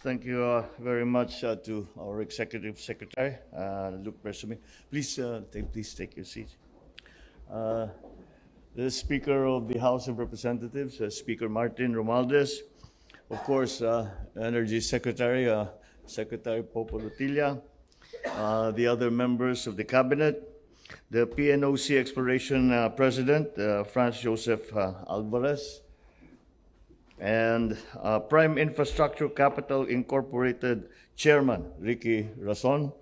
Thank you very much to our Executive Secretary, Luke Persumi. Please take your seat. The Speaker of the House of Representatives, Speaker Martin Romualdez, of course, Energy Secretary, Secretary Popo Lutilla, the other members of the Cabinet, the PNOC Exploration President, Franz Joseph Alvarez, and Prime Infrastructure Capital Incorporated Chairman Ricky Rason,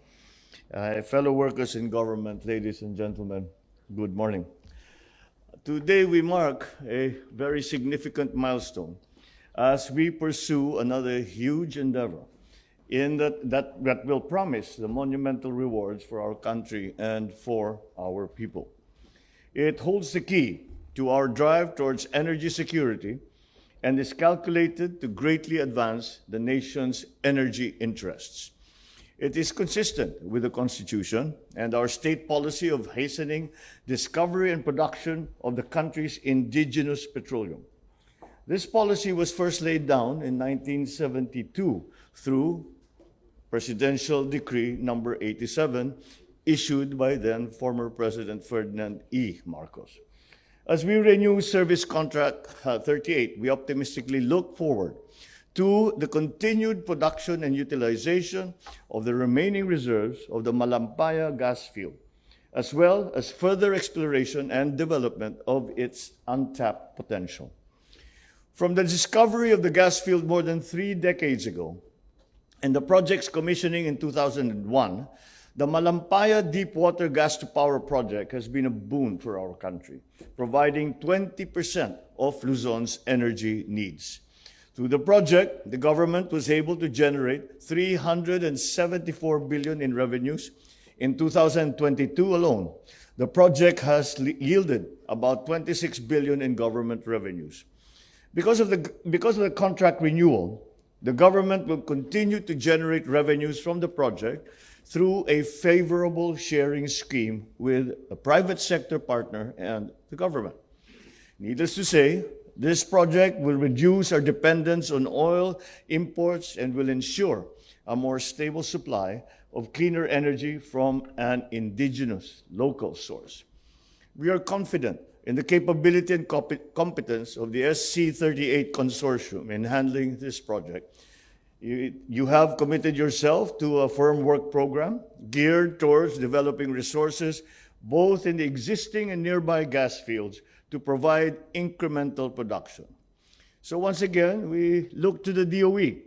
fellow workers in government, ladies and gentlemen, good morning. Today we mark a very significant milestone as we pursue another huge endeavor that will promise the monumental rewards for our country and for our people. It holds the key to our drive towards energy security and is calculated to greatly advance the nation's energy interests. It is consistent with the Constitution and our state policy of hastening discovery and production of the country's indigenous petroleum. This policy was first laid down in 1972 through Presidential Decree number 87, issued by then former President Ferdinand E. Marcos. As we renew Service Contract 38, we optimistically look forward to the continued production and utilization of the remaining reserves of the Malampaya gas field, as well as further exploration and development of its untapped potential. From the discovery of the gas field more than 3 decades ago and the project's commissioning in 2001, the Malampaya Deepwater Gas-to-Power project has been a boon for our country, providing 20% of Luzon's energy needs. Through the project, the government was able to generate 374 billion in revenues. In 2022 alone, the project has yielded about 26 billion in government revenues. Because of the contract renewal, the government will continue to generate revenues from the project through a favorable sharing scheme with a private sector partner and the government. Needless to say, this project will reduce our dependence on oil imports and will ensure a more stable supply of cleaner energy from an indigenous local source. We are confident in the capability and competence of the SC38 consortium in handling this project. You have committed yourself to a firm work program geared towards developing resources both in the existing and nearby gas fields to provide incremental production. So once again, we look to the DOE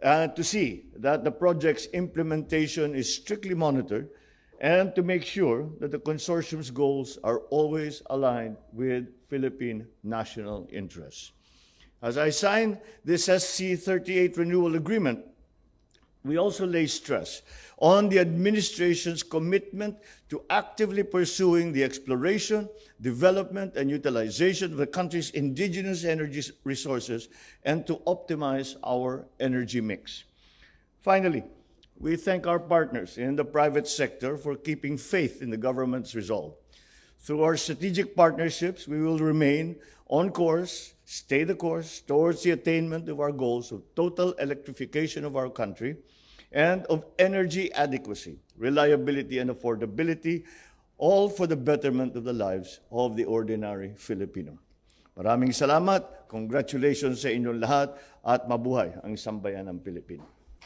to see that the project's implementation is strictly monitored and to make sure that the consortium's goals are always aligned with Philippine national interests. As I sign this SC38 renewal agreement, we also lay stress on the administration's commitment to actively pursuing the exploration, development, and utilization of the country's indigenous energy resources and to optimize our energy mix. Finally, we thank our partners in the private sector for keeping faith in the government's resolve. Through our strategic partnerships, we will remain on course, stay the course towards the attainment of our goals of total electrification of our country and of energy adequacy, reliability, and affordability, all for the betterment of the lives of the ordinary Filipino. Maraming salamat, congratulations sa inyong lahat, at mabuhay ang sambayan ng Pilipino.